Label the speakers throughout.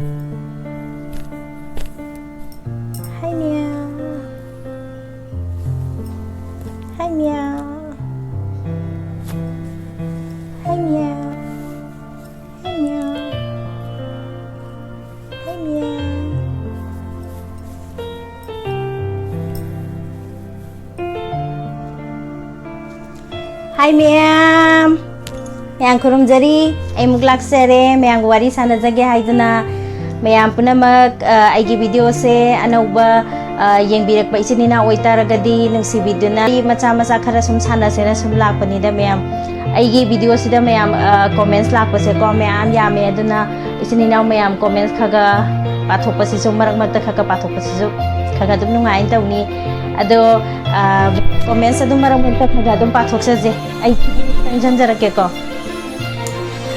Speaker 1: Hi Myam. Hi Myam. Hi Myam. Hi Myam. Hi Myam. Hi Myam. Myam kurumjari. Ay muglaksere. Myam wari sana jage haiduna. Myam punamak eigi video se anauba hangbirakpa isinina oitaragadi nungsi video na macha macha khara sum sana sena sum lakpani da Myam eigi video sida Myam comments lakpase ko Myam yame aduna isinina Myam comments khaga pathokpasi sum marak makta khaga pathokpasi sum khaga dum nungai tawni ado comments adum marak makta khaga dum pathoksaje ai janjarake ko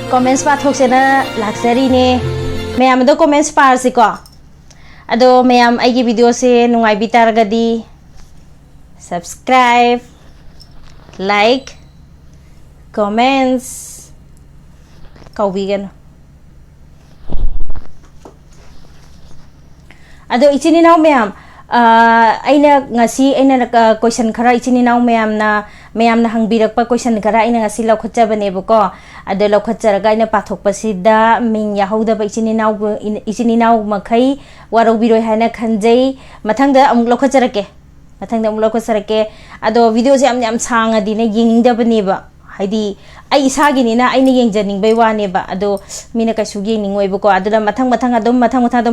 Speaker 1: comments pathoksena laksari ne Myam do comments parsi ko ado Myam eigi video se nungai bitaragadi subscribe like comments kaubigan ado ichini naw Myam aina ngasi aina question khara ichini naw Myam na hangbirakpa question khara aina ngasi laukhatja bane buko ado laukhatjaraga aina pathokpasida ming yahauda ba ichini naw makhai waro biroi haina khanjai mathangda amuk laukhatjarake ado video se am sanga dine yingda bane ba haidi ai isagi ni na aina yengjaning bai wane ba ado mina kasu yengning oi buko ado mathang adum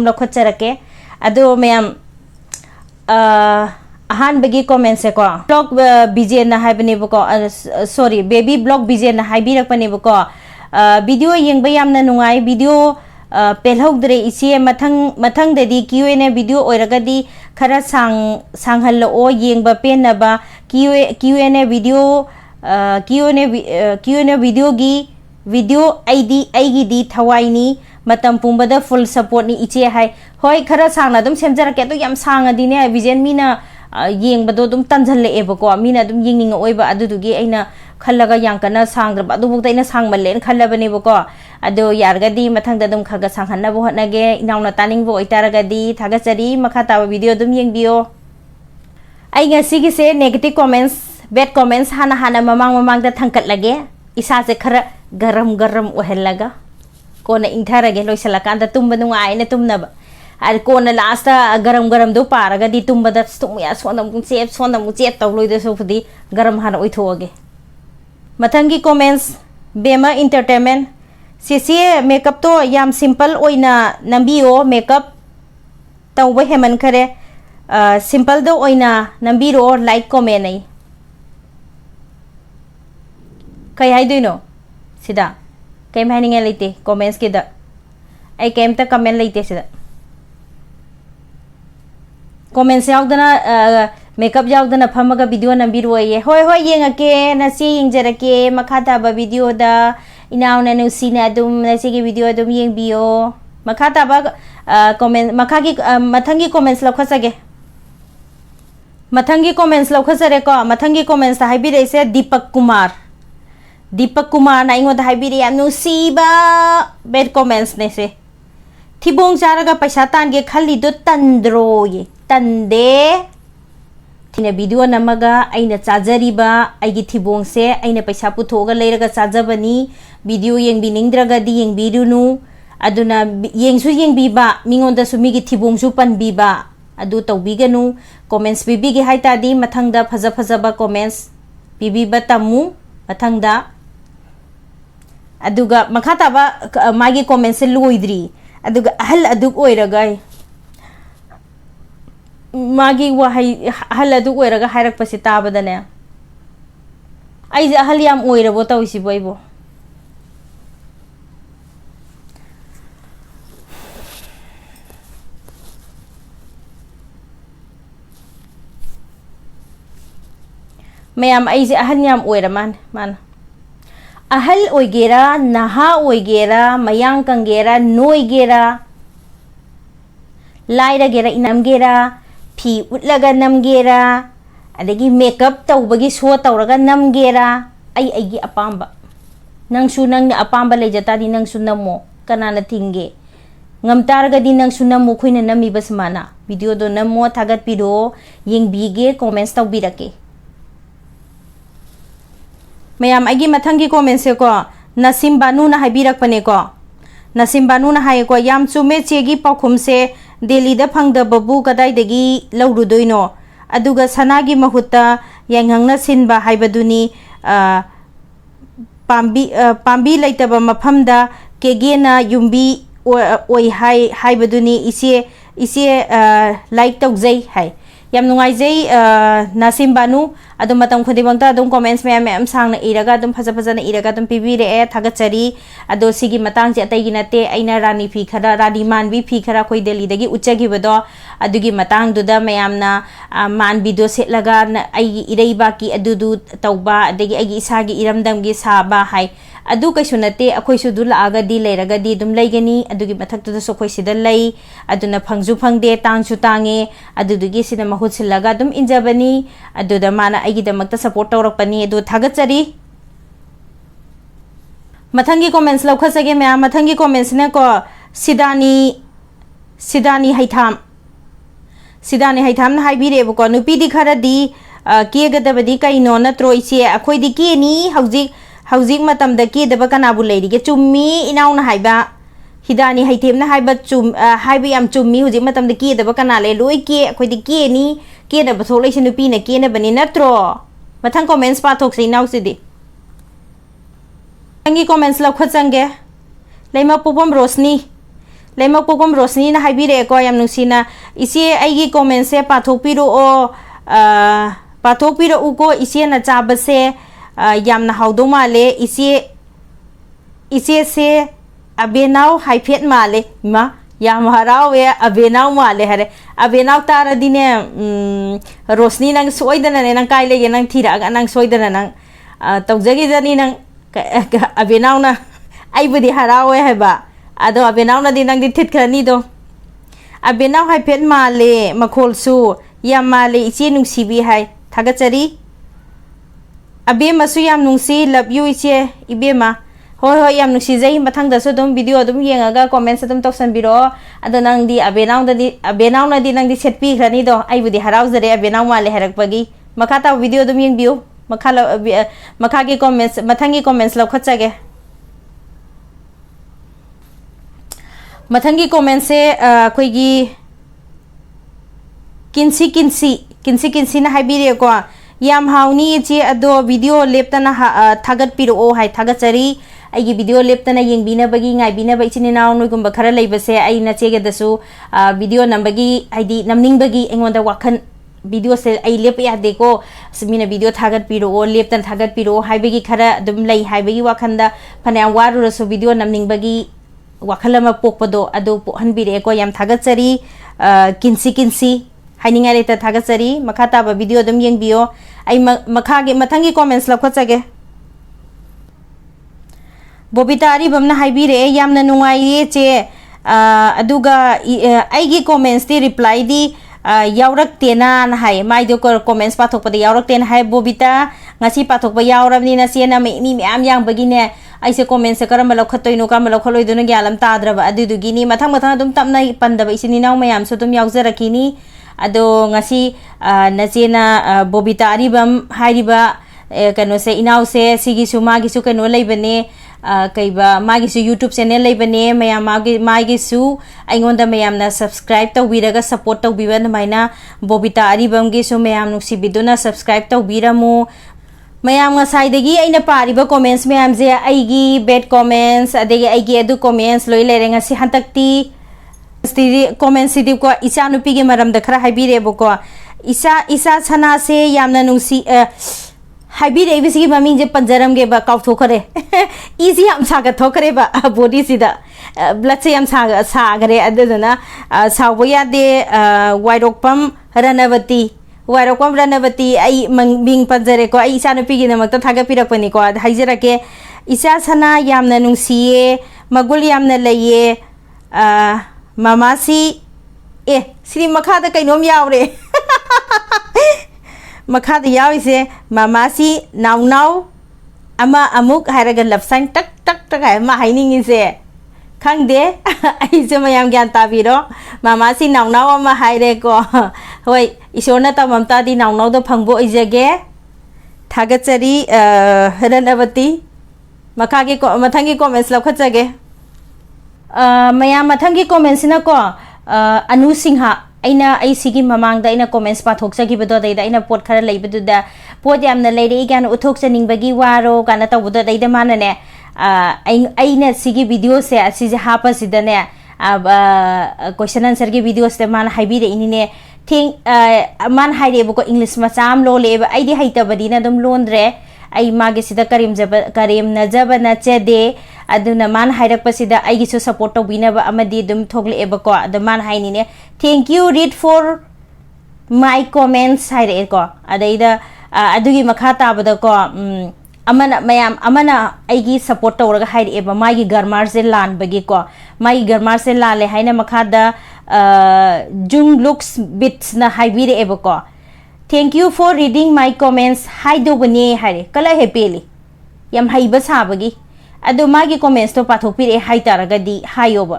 Speaker 1: laukhatjarake ado Myam ahan bagi comment se ko blog bj na haibani buko sorry baby blog bj na haibirakpani buko video yengba yamna nungai video pelhogdre isi mathang dedi Q&A video oiragadi khara sanghal o yengba penaba Q&A video Q&A video gi video eigi di thawaini matam pumbada full support ni iche hai hoi khara sangna dum semjarake to yam sanga dine vision mina yengbado dum tanjhalle ebako mina dum yengning oiba adudugi aina khallaga yankana sangra adu bukta ina sangmalle khallabani bako ado yargadi mathangda dum khaga sanghanna bo hatnage inauna taning bo oitaragadi thagachari makhata video dum yengbiyo ai ngasi gi se negative comments bad comments hana mamang da thangkat lage isa se khara garam ohellaga kona ingtharage loisalakanda tumba nungai na tumnaba ar kona last garam do paraga di tumba da stumya sonam chep tawloi da sofudi garam hana oithoage mathangi comments bema entertainment sisi makeup to yam simple oina nambio makeup tawba heman khare simple do oina nambiro like comment ai kai haiduino sida kai maninga leite comments kida ai kem ta comment leite sida comments yaudana makeup yaudana phamaga video nambiro ye hoi yengake na si yengjarake makhata ba video da inauna nu sina dum na si video dum yengbiyo makhata ba comment makhagi mathangi comments lakhasage mathangi comments lakhasare ko mathangi comments ta haibire se Deepak Kumar na ingo da haibiri yam nusiba bad comments ne se thibong charaga paisa tan ge khali do tandro ye tande thina video namaga aina chajari ba aigi thibong se aina paisa puthoga leiraga chajabani video yengbiningdraga di yengbirunu aduna yengsu yengbiba mingonda sumigi thibong su panbiba adu tawbiganu comments bibigi haita di mathangda phaja ba comments bibiba tamu mathangda aduga makhata ba magi comments se loidri aduga ahal adug oiraga magi wahai ahal adug oiraga hairak pasi tabadane ai ahal yam oirabo tawisi boibo Myam ai ahal yam oiraman man ahal oigera naha oigera mayang kangera noigera laira gera inamgera phi utlaga namgera adagi makeup tawbagi show tawraga namgera aigi apamba nangsu nangna apamba lejata di nangsu namo kanana tingge ngam targadi nang su namu khoina nami basmana video do namo thagat piro yengbige comments tawbirake mayam agi mathangi comments se ko nasim banu na habirak pane ko nasim banu na hay ko yam chume chegi paokhum se delhi da phangda babu kadai degi laurudoino aduga sanagi mahutta yanghangna sinba haibaduni pambi laitaba mafamda kegena yumbi oi haibaduni ise like tawjai hai yam nungai jai nasim banu adum matam khudi bangta adum comments me sangna iraga adum phaja na iraga adum pibire e thagachari ado sigi matang je tai ginate aina rani phi khara rani manbi phi khara khoi delhi dagi uchagi bodo adugi matang duda mayamna man video setlaga ai irei baki adudu tauba adagi agi isagi iramdam gi saba hai adu kaisunate akhoi su du laaga di leiraga di dum leigani adugi mathak tu so khoi sida lei aduna phangju phangde tangsu tange adudugi sida mahut silaga dum injabani aduda mana aigi damakta support tawrakpani adu thagachari mathangi comments laukhasage me mathangi comments ne ko sidani haitham na haibire ko nupi di khara di ke gadabadi kaino natro ise akhoi di ke ni hauzik matam da ke daba kana bu leiri ge chummi inaw na haiba hidani haithem na haiba haiba yam chummi hauzik matam da ke daba kana le loi ke akhoi di ke ni ke da bathok lei sinu pi na ke na bani natro mathang comments pa thok sei naw sidi angi comments la khachange leima popom rosni na haibire ko yam nusina isi aigi comments se pa thok piro o uko isi na chabase yamna haudo male isi se abenau haiphet male ma yam harawe abenau male hare abenau tara dine rosni nang soidana ne nang kai lege nang thira ga nang soidana nang tawjagi jani nang abenau na aibudi harawe heba ado abenau na di nang di thit khani do abenau haiphet male makholsu yam male isi nungsibi hai thagachari abe masu yam nungsi love you iche ibema hoi yam nungsi jai mathang da so dum video dum yengaga comments dum toksan biro ado nang di abenau na di nang di setpi khrani do ai budi harau jare abenau male harak pagi makata video dum yeng biu makha gi comments mathangi comments lau khachage mathangi comments se koi gi kinsi na haibire ko yam hauni che ado video leptana thagat piro o hai thagachari aigi video leptana yengbina bagi ngai bina bai chinina noi gumba khara leibase ai na chege dasu video nambagi aidi namning bagi engonda wakhan video se ai lep ya deko smina video thagat piro o leptan thagat piro hai bagi khara dum lei hai bagi wakhanda phana waru rasu video namning bagi wakhalama pokpado ado pohan bire ko yam thagachari kinsi haninga reta thagachari makata ba video dum yengbio ai makhage mathangi comments la khachage bobita ari bamna haibire yamna nungai che aduga aigi comments ti reply di yaurak tena na hai mai do comments pathok pade yaurak ten hai bobita ngasi pathok ba yaurabni na sena mi am yang bagine aise comments se karam lo khatoi no kam lo kholoi do na gyalam tadraba adudugi ni mathang dum tamna pandaba isini naw mayam so dum yaujrakini ado ngasi nachena bobita aribam hairiba kano se inaw se sigi suma gi su kano leibane kaiba magi su youtube channel leibane mayam magi su aingonda mayam na subscribe tawbiraga support tawbiba maina bobita aribam gi su mayam nuksi biduna subscribe tawbiramu mayam nga side gi aina pariba comments mayam je aigi bad comments adegi aigi edu comments loi lerenga si hantakti comment sidi ko isa nupi ge maram da khara haibire boko isa sana se yamna nungsi haibire bisi mami je panjaram ge ba kaw thokare easy am saga thokare ba body sida blood se am sagare aduna sawya de wairokpam ranavati ai ming panjare ko ai isa nupi ge namak ta thaga pirakpani ko haijara ke isa sana yamna nungsiye magul yamna leye mamasi siri makhada kainom yaure makhada yawise mamasi naw ama amuk haraga love sign tak ma haining ise khang de ai se mayam gyan ta bi ro mama si naw naw ma hai re ko hoi isor na ta mam ta di naw naw do phang bo ijage thagat chari ranavati makha gi ko mathangi comments la khachage mayam mathangi comments na ko anu singha aina ai sigi mamang da aina comments pa thok chagi bedo dai da aina pot khara lei bedu da pot yam na lei re gan uthok chaning bagi waro kana taw bedo dai da mana ne aina sigi video se asi je hapa sida ne question answer gi video se man haibi re ini ne thing man hai re ko english ma cham lo le ai di haita badi na dum londre ai mage sida karim na jaba na chede aduna man hairak pasida ai gi so support to bina ba amadi dum thogle eba ko adu man haini ne thank you read for my comments haire ko adaida adugi makha ta bada ko amana mayam amana ai gi support to raga haire eba mai gi garmar se lan bagi ko mai garmar se la le haina makha da jung looks bits na haibire eba ko thank you for reading my comments hai do bani haire kala he peli yam haiba sabagi adu magi comments to pathok pire hai taraga di hayoba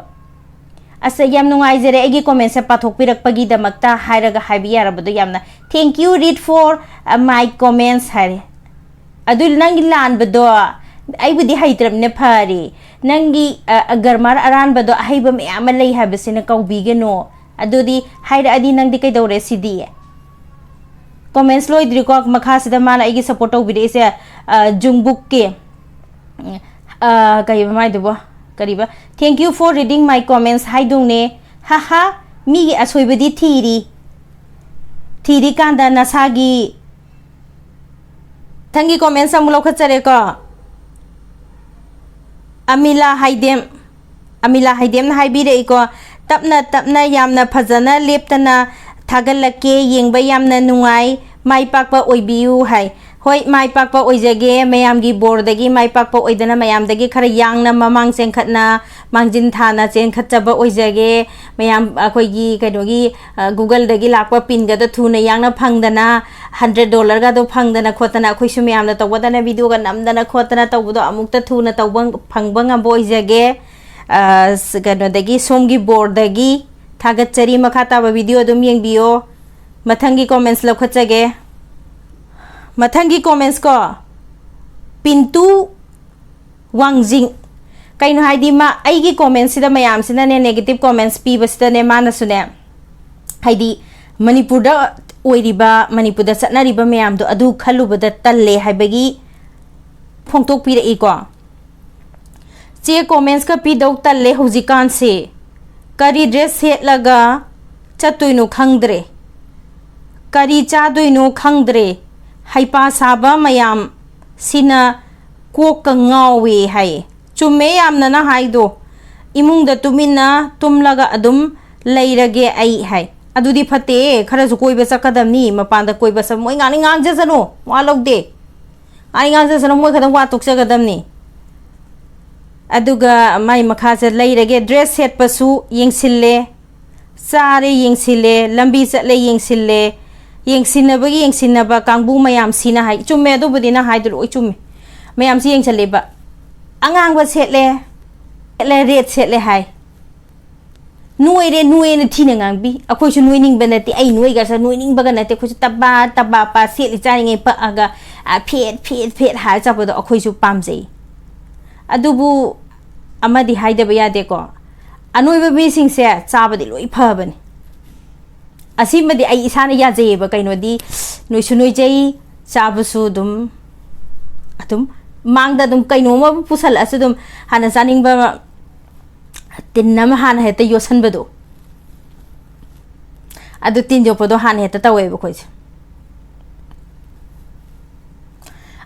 Speaker 1: asa yam nungai jere egi comments se pathok pirak pagi damakta hairaga haibi yarabadu yamna thank you read for my comments haire adu nangi lan bado ai budi haitram ne phari nangi agarmar aran bado haiba me amalai habisina kaubigeno adu di haira adi nangdi kai dore sidi comments loi driko makha sida mana igi support to bide se jungbuk ke kai mai dubo kariba thank you for reading my comments hai dung ne ha ha mi gi asoi badi thiri kanda nasagi thangi comments amulo khachare ko amila haidem na haibire ko tapna yamna phajana leptana thagalake yengba yamna nungai mai pakpa oibiu hai hoi mai pakpa oijage mayam gi bordagi mai pakpa oidana mayam dagi khara yangna mamang seng khatna mangjin thana chen khatchaba oijage mayam akhoi gi kaidogi google dagi lakpa pin ga da thuna yangna phangdana $100 ga do phangdana khotana akhoi su mayam da tawdana video ga namdana khotana tawdo amukta thuna tawbang phangbang boijage gano dagi somgi bordagi thagat chari makhata ba video dum yengbiyo mathangi comments la khachage mathangi comments ko pintu wangjing kaino haidi ma aigi comments sida mayam sida ne negative comments pi basida ne mana sune haidi manipur da oiriba manipur da satna riba mayam do adu khalu bada talle haibagi phongtok pi rei ko che comments ka pi dok talle hujikan se kari dress set laga chatuinu khangdre kari chaduinu khangdre haipa saba mayam sina kok ngawe hai chume yamna na haido imung da tumina tumlaga adum leirage ai hai adudi phate khara su koi ba sakadamni mapan da koi ba sam moi ngani ngang jasano wa logde ai ngang jasano moi khadam wa tok sagadamni aduga mai makha se leirage dress set pasu yengsille sare yengsille lambi chatle yengsille yengsinabagi yengsinaba kangbu mayam sina hai chumme do budina hai do oi chumme mayam si yengchale ba angang ba setle red setle hai nuai ne thina ngang bi akhoi chu nuai ning banati ai nuai ga sa nuai ning baga nate khu taba pa setli chani ngai pa aga phet ha cha ba do akhoi chu pamjei adubu amadi haida ba yade ko anoi ba bi sing se chaba di loi phabani asimadi ai isana ya jei ba kaino di noi sunoi jei chabusu dum mangda dum kaino ma pusal asudum hana saning ba tinnam hana heta yosan bado adu tin jo podo hana heta tawe ba khoi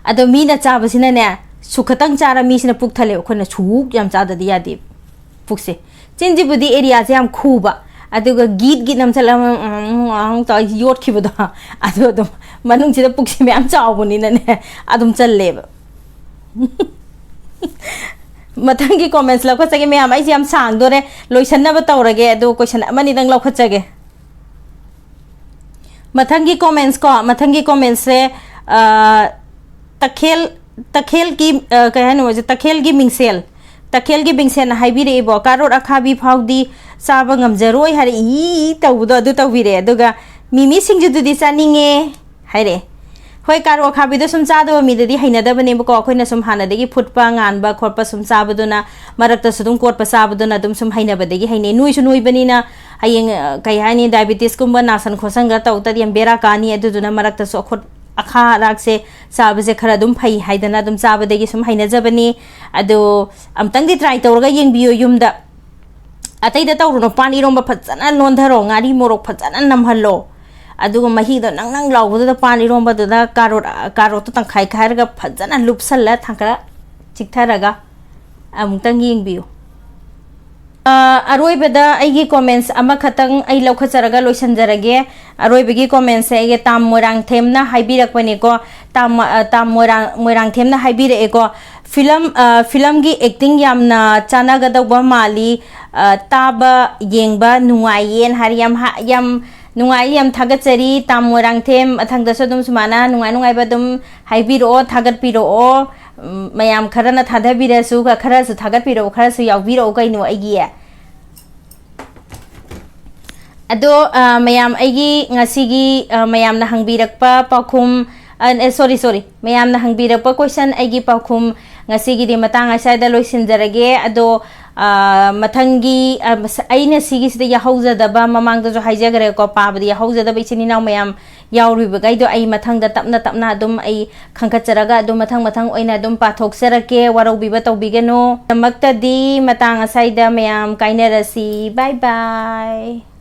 Speaker 1: adu mi na chabasina ne sukhatang chara mi sina puk thale khona chuk yam cha da dia di pukse chinji budi area se am khuba aduga git nam chalam ta yot khibada adu manung chida pukse me am chawbuni na ne adum challe ba mathangi comments la khachage me am ai jam sang dore loisan na ba tawrage adu question amani dang lau khachage mathangi comments se takhel ki kahano je takhel gi mingsel Takelgi bingsen haibire bo karot akhabi phawdi chaba ngamjaroi hare I tawdo adu tawbire aduga mimi singju dudi chaninge haire hoi karo akhabi do sum chado mi dadi hainadabane ko khoina sum hanadegi phutpa nganba khorpa sum chabaduna marakta sudum korpa chabaduna dum sum hainabadegi haine nui su nui banina hayeng kai hani diabetes kumba nasan khosanga tawta yam bera kani aduduna marakta so khot akha rakse sabase khara dum phai haidana dum sabadegi sum haina jabani ado amtang di try tawraga yengbiyo yumda atai da tawruno pani romba phajana londharo ngari morok phajana namhallo aduga mahi da nang nang lawbu da pani romba da karot to tangkhai khairaga phajana lupsalla thangkara chiktharaga amtang yengbiyo aroibada aigi comments ama khatang ai laukhacharaga loisanjarage aroibagi comments ai tam morang themna haibirakpani ko tam morang themna haibire ko film gi acting yamna chanaga dawba mali taba yengba nungayen hariyam yam nungai yam thagachari tam morang them athangda sodum sumana nungai badum haibiro thagatpiro mayam kharana thadabirasu ka kharasu thagatpiro kharasu yaubiro kaino aigi ado mayam aigi ngasigi mayam na hangbirakpa paokhum sorry mayam na hangbirakpa question aigi paokhum ngasigi di matang asaida loisinjarage ado mathangi aina sigi sida yahaujadaba mamangda jo haijagare ko pabdi yahaujadaba ichini naw mayam yauriba gaido ai mathangda tapna dum ai khangkacharaga dum mathang oina dum pathoksarake waraubiba tawbigano makta di matang asaida mayam kainarasi bye bye